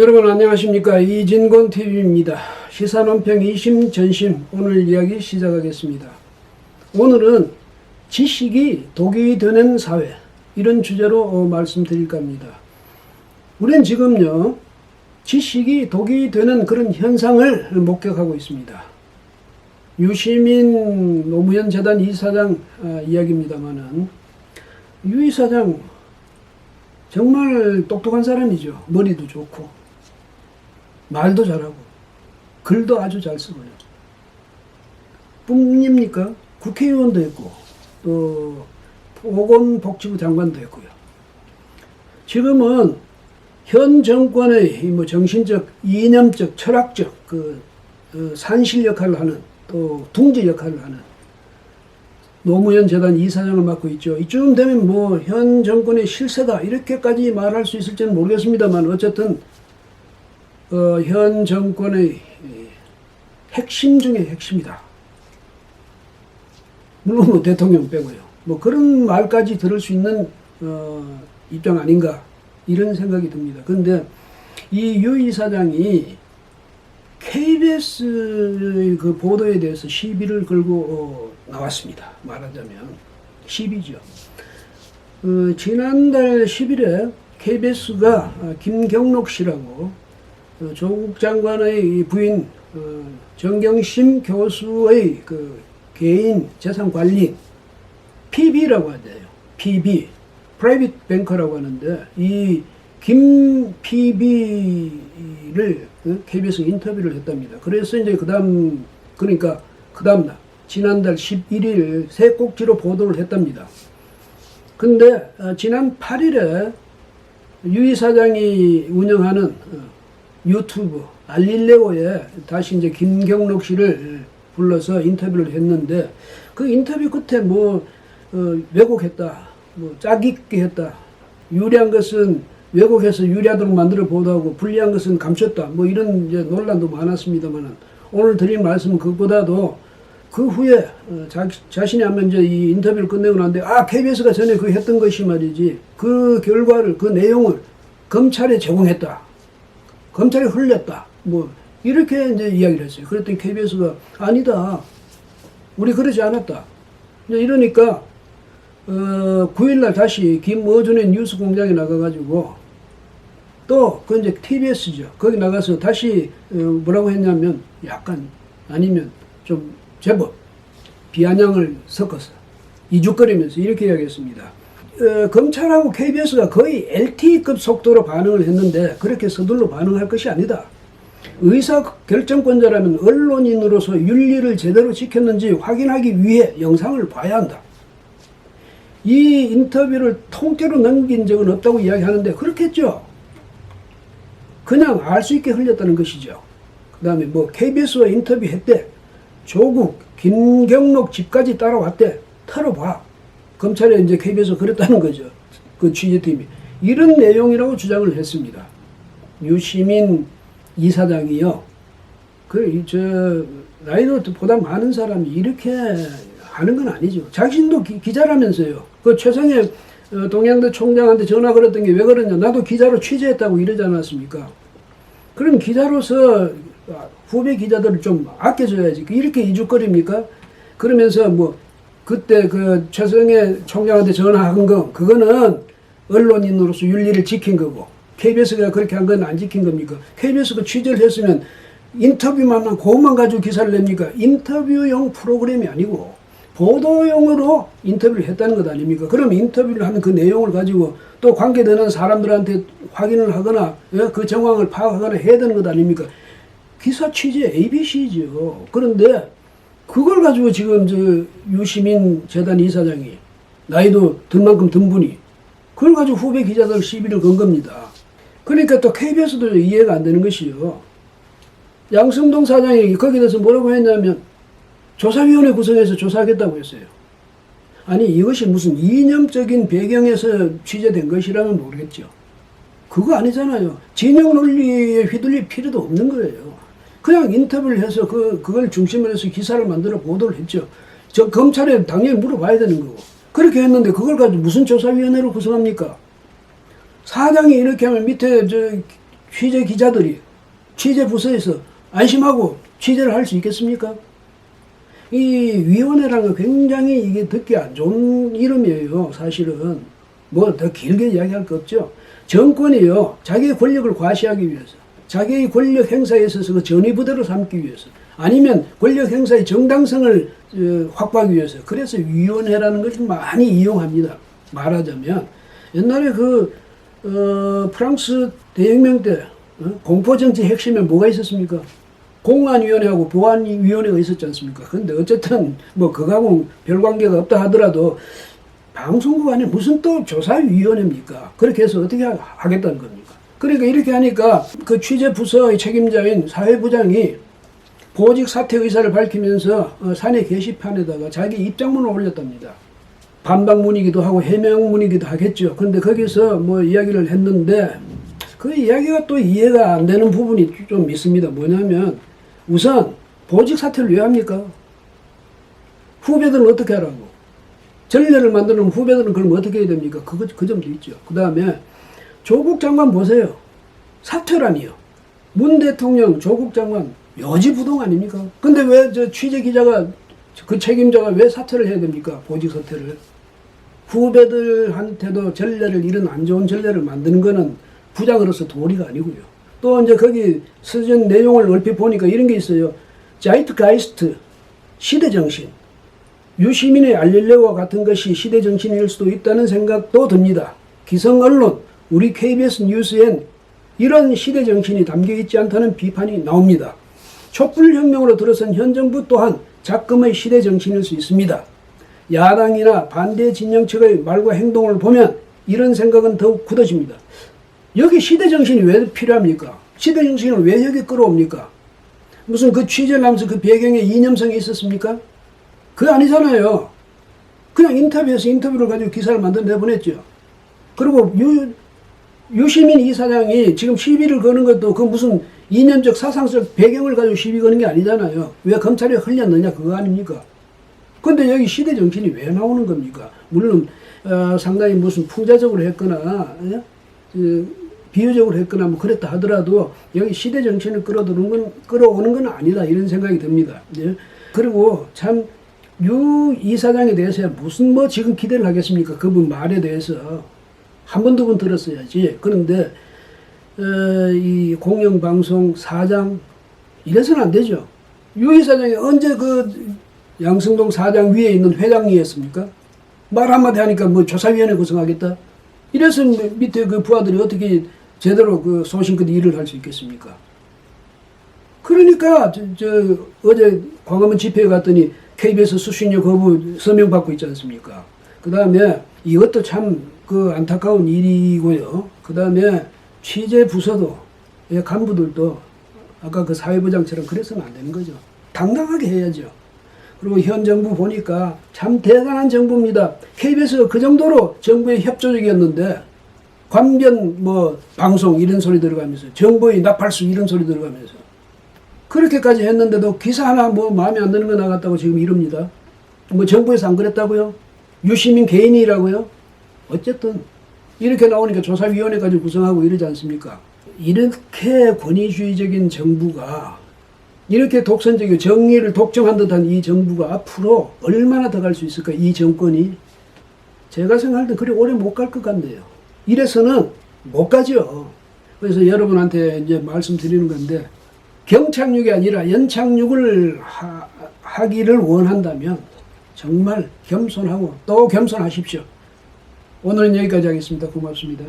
여러분 안녕하십니까. 이진곤TV입니다. 시사논평 2심 전심 오늘 이야기 시작하겠습니다. 오늘은 지식이 독이 되는 사회, 이런 주제로 말씀드릴까 합니다. 우리는 지금요 지식이 독이 되는 그런 현상을 목격하고 있습니다. 유시민 노무현 재단 이사장 이야기입니다마는, 유 이사장 정말 똑똑한 사람이죠. 머리도 좋고 말도 잘하고 글도 아주 잘 쓰고요. 뿐입니까? 국회의원도 했고 또 보건복지부 장관도 했고요. 지금은 현 정권의 정신적, 이념적, 철학적 산실 역할을 하는, 또 둥지 역할을 하는 노무현 재단 이사장을 맡고 있죠. 이쯤 되면 현 정권의 실세다 이렇게까지 말할 수 있을지는 모르겠습니다만, 어쨌든 현 정권의 핵심 중에 핵심이다. 물론 대통령 빼고요. 그런 말까지 들을 수 있는 입장 아닌가, 이런 생각이 듭니다. 그런데 이 유 이사장이 KBS의 그 보도에 대해서 시비를 걸고 나왔습니다. 말하자면 시비죠. 지난달 10일에 KBS가 김경록 씨라고 조국 장관의 부인 정경심 교수의 그 개인 재산 관리 PB라고 하대요. PB, 프라이빗 뱅커라고 하는데, 이 김 PB를 KBS 인터뷰를 했답니다. 그래서 이제 그 다음날 지난달 11일 새 꼭지로 보도를 했답니다. 근데 지난 8일에 유 이사장이 운영하는 유튜브 알릴레오에 다시 이제 김경록 씨를 불러서 인터뷰를 했는데, 그 인터뷰 끝에 왜곡했다, 짜깁기 했다, 유리한 것은 왜곡해서 유리하도록 만들어 보도하고 불리한 것은 감췄다, 이런 이제 논란도 많았습니다만, 오늘 드린 말씀은 그것보다도 그 후에 자신이 한번 이제 이 인터뷰를 끝내고 났는데, KBS가 전에 그 했던 것이 말이지, 그 결과를, 그 내용을 검찰에 제공했다, 검찰에 흘렸다, 이렇게 이제 이야기를 했어요. 그랬더니 KBS가 아니다, 우리 그러지 않았다. 이러니까 9일날 다시 김어준의 뉴스공장에 나가가지고, 또 그 이제 TBS죠. 거기 나가서 다시 뭐라고 했냐면, 약간 아니면 좀 제법 비아냥을 섞어서 이죽거리면서 이렇게 이야기했습니다. 검찰하고 KBS가 거의 LTE급 속도로 반응을 했는데, 그렇게 서둘러 반응할 것이 아니다. 의사결정권자라면 언론인으로서 윤리를 제대로 지켰는지 확인하기 위해 영상을 봐야 한다. 이 인터뷰를 통째로 넘긴 적은 없다고 이야기하는데, 그렇겠죠. 그냥 알 수 있게 흘렸다는 것이죠. 그 다음에 KBS와 인터뷰했대, 조국, 김경록 집까지 따라왔대, 털어봐. 검찰에 이제 KBS가 그랬다는 거죠. 그 취재팀이. 이런 내용이라고 주장을 했습니다. 유시민 이사장이요. 나이도 보다 많은 사람이 이렇게 하는 건 아니죠. 자신도 기자라면서요. 그 최성해 동양대 총장한테 전화 걸었던 게 왜 그러냐. 나도 기자로 취재했다고 이러지 않았습니까? 그럼 기자로서 후배 기자들을 좀 아껴줘야지. 이렇게 이죽거립니까? 그러면서 그때 그 최성해 총장한테 전화한 거, 그거는 언론인으로서 윤리를 지킨 거고, KBS가 그렇게 한 건 안 지킨 겁니까? KBS가 취재를 했으면 인터뷰만 한 그것만 가지고 기사를 냅니까? 인터뷰용 프로그램이 아니고 보도용으로 인터뷰를 했다는 것 아닙니까? 그럼 인터뷰를 하는 그 내용을 가지고 또 관계되는 사람들한테 확인을 하거나 그 정황을 파악하거나 해야 되는 것 아닙니까? 기사 취재 ABC죠. 그런데 그걸 가지고 지금 유시민 재단 이사장이, 나이도 든 만큼 든 분이, 그걸 가지고 후배 기자들 시비를 건 겁니다. 그러니까 또 KBS도 이해가 안 되는 것이요. 양승동 사장이 거기에 대해서 뭐라고 했냐면, 조사위원회 구성해서 조사하겠다고 했어요. 아니, 이것이 무슨 이념적인 배경에서 취재된 것이라면 모르겠죠. 그거 아니잖아요. 진영 논리에 휘둘릴 필요도 없는 거예요. 그냥 인터뷰를 해서 그걸 중심으로 해서 기사를 만들어 보도를 했죠. 검찰에 당연히 물어봐야 되는 거고. 그렇게 했는데 그걸 가지고 무슨 조사위원회로 구성합니까? 사장이 이렇게 하면 밑에 취재 기자들이 취재 부서에서 안심하고 취재를 할 수 있겠습니까? 이 위원회라는 건 굉장히 이게 듣기 안 좋은 이름이에요. 사실은 뭐 더 길게 이야기할 거 없죠. 정권이요, 자기의 권력을 과시하기 위해서, 자기의 권력 행사에 있어서 그 전위부대로 삼기 위해서, 아니면 권력 행사의 정당성을 확보하기 위해서, 그래서 위원회라는 것을 많이 이용합니다. 말하자면 옛날에 프랑스 대혁명 때 공포정치 핵심에 뭐가 있었습니까? 공안위원회하고 보안위원회가 있었지 않습니까? 근데 어쨌든 뭐 그거하고는 별 관계가 없다 하더라도 방송국 안에 무슨 또 조사위원회입니까? 그렇게 해서 어떻게 하겠다는 겁니까? 그러니까 이렇게 하니까 그 취재 부서의 책임자인 사회부장이 보직 사퇴 의사를 밝히면서 사내 게시판에다가 자기 입장문을 올렸답니다. 반박문이기도 하고 해명문이기도 하겠죠. 그런데 거기서 뭐 이야기를 했는데 그 이야기가 또 이해가 안 되는 부분이 좀 있습니다. 뭐냐면 우선 보직 사퇴를 왜 합니까? 후배들은 어떻게 하라고? 전례를 만드는 후배들은 그럼 어떻게 해야 됩니까? 그 점도 있죠. 그 다음에 조국 장관 보세요. 사퇴라니요. 문 대통령, 조국 장관 여지부동 아닙니까? 근데 왜 저 취재 기자가 그 책임자가 왜 사퇴를 해야 됩니까? 보직 사퇴를. 후배들한테도 전례를 이런 안 좋은 전례를 만드는 거는 부장으로서 도리가 아니고요. 또 이제 거기 쓰진 내용을 얼핏 보니까 이런 게 있어요. 자이트가이스트, 시대정신. 유시민의 알릴레오와 같은 것이 시대정신일 수도 있다는 생각도 듭니다. 기성언론, 우리 KBS 뉴스엔 이런 시대정신이 담겨있지 않다는 비판이 나옵니다. 촛불혁명으로 들어선 현 정부 또한 작금의 시대정신일 수 있습니다. 야당이나 반대 진영측의 말과 행동을 보면 이런 생각은 더욱 굳어집니다. 여기 시대정신이 왜 필요합니까? 시대정신을 왜 여기 끌어옵니까? 무슨 그 취재를 하면서 그 배경에 이념성이 있었습니까? 그거 아니잖아요. 그냥 인터뷰를 가지고 기사를 만들어 내보냈죠. 그리고 유시민 이사장이 지금 시비를 거는 것도 그 무슨 이념적 사상적 배경을 가지고 시비 거는 게 아니잖아요. 왜 검찰에 흘렸느냐 그거 아닙니까? 근데 여기 시대정신이 왜 나오는 겁니까? 물론 상당히 무슨 풍자적으로 했거나 비유적으로 했거나 뭐 그랬다 하더라도 여기 시대정신을 끌어오는 건 아니다 이런 생각이 듭니다. 예? 그리고 참 유 이사장에 대해서 무슨 뭐 지금 기대를 하겠습니까? 그분 말에 대해서 한 번 두 번 들었어야지. 그런데 이 공영방송 사장 이래서는 안 되죠. 유 이사장이 언제 그 양승동 사장 위에 있는 회장이었습니까? 말 한마디 하니까 뭐 조사위원회 구성하겠다? 이래서 밑에 그 부하들이 어떻게 제대로 그 소신껏 일을 할 수 있겠습니까? 그러니까 어제 광화문 집회에 갔더니 KBS 수신료 거부 서명 받고 있지 않습니까? 그 다음에 이것도 참 그 안타까운 일이고요. 그 다음에 취재 부서도 간부들도 아까 그 사회부장처럼 그래서는 안 되는 거죠. 당당하게 해야죠. 그리고 현 정부 보니까 참 대단한 정부입니다. KBS가 그 정도로 정부에 협조적이었는데 관변 뭐 방송 이런 소리 들어가면서 정보의 나팔수 이런 소리 들어가면서 그렇게까지 했는데도 기사 하나 뭐 마음에 안 드는 거 나갔다고 지금 이럽니다. 뭐 정부에서 안 그랬다고요? 유시민 개인이라고요? 어쨌든 이렇게 나오니까 조사위원회까지 구성하고 이러지 않습니까? 이렇게 권위주의적인 정부가 이렇게 독선적이고 정의를 독점한 듯한 이 정부가 앞으로 얼마나 더 갈 수 있을까? 이 정권이 제가 생각할 때 그리 오래 못 갈 것 같네요. 이래서는 못 가죠. 그래서 여러분한테 이제 말씀드리는 건데 경착륙이 아니라 연착륙을 하기를 원한다면 정말 겸손하고 또 겸손하십시오. 오늘은 여기까지 하겠습니다. 고맙습니다.